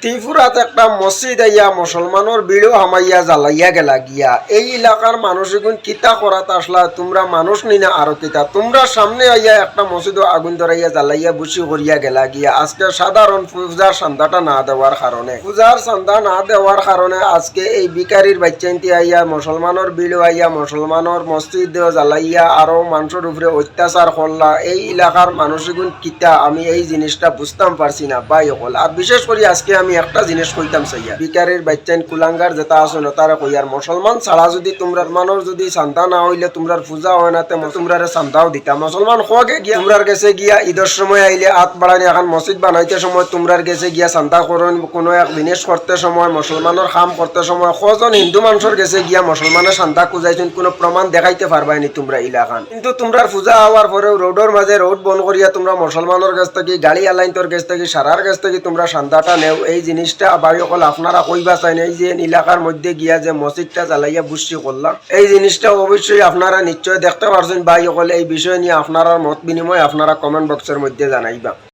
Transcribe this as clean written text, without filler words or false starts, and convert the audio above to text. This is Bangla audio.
ত্রিপুরাত একটা মসজিদ আইয়া মুসলমানের বিড়ো হামাইয়া জ্বালাইয়া গেলা গিয়া এই এলাকার মানুষ এখন কিতা করাত আসলা তোমরা মানুষ নিনা আরো কিতা তোমরা সামনে আইয়া একটা মসজিদ আগুন ধরাইয়া জ্বালাইয়া বুসি করিয়া গেলা গিয়া আজকে সাধারণ পূজার চান্দাটা না দেওয়ার কারণে আজকে এই বিকারির বাচ্চাইনটি আইয়া মুসলমানের বিড়ো আইয়া মুসলমানের মসজিদ জ্বালাইয়া আরো মানুষের উপরে অত্যাচার করলা এই এলাকার মানুষ এখন কিতা আমি এই জিনিসটা বুঝতাম পারছি না ভাই হল আর বিশেষ করে আজকে আমি একটা জিনিস কইতাম চাইয়া বিকারের বাচ্চাইন কুলাঙ্গার যেটা আছে না তারা কইয়ার মুসলমান ছাড়া যদি তোমরার মানুষ যদি চান্দা না হইলে তোমরার পূজা হয় না তোমরারে চান্দাও দিতা মুসলমান খোয়াকে গিয়া তোমরার গেছে গিয়া ঈদের সময় আইলে হাত বাড়ানি এখন মসজিদ বানাইতে সময় তোমরার গেছে গিয়া চান্দা করেন কোনো এক জিনিস করতে সময় মুসলমানের কাম করতে সময় কজন হিন্দু মানুষের গেছে গিয়া মুসলমানের চান্দা খুঁজাইছেন কোনো প্রমাণ দেখাইতে পারবাইনি তোমরা ইলাকান কিন্তু তোমরার পূজা হওয়ার পরেও রোডের মাঝে রোড বন্ধ করিয়া তোমরা মুসলমানের কাছ থেকে গাড়ি আলাইনতর কাছ থেকে সারার কাছ থেকে তোমরা চান্দাটা নেও এই জিনিসটা ভাই সকল আপনারা কইবা চাই না এই যে এলাকার মধ্যে গিয়া যে মসজিদটা জ্বালাইয়া বুঝছি করলাম এই জিনিসটা অবশ্যই আপনারা নিশ্চয় দেখতে পারছেন ভাই সকল এই বিষয় নিয়ে আপনারা মত বিনিময় আপনারা কমেন্ট বক্সের মধ্যে জানাইবা।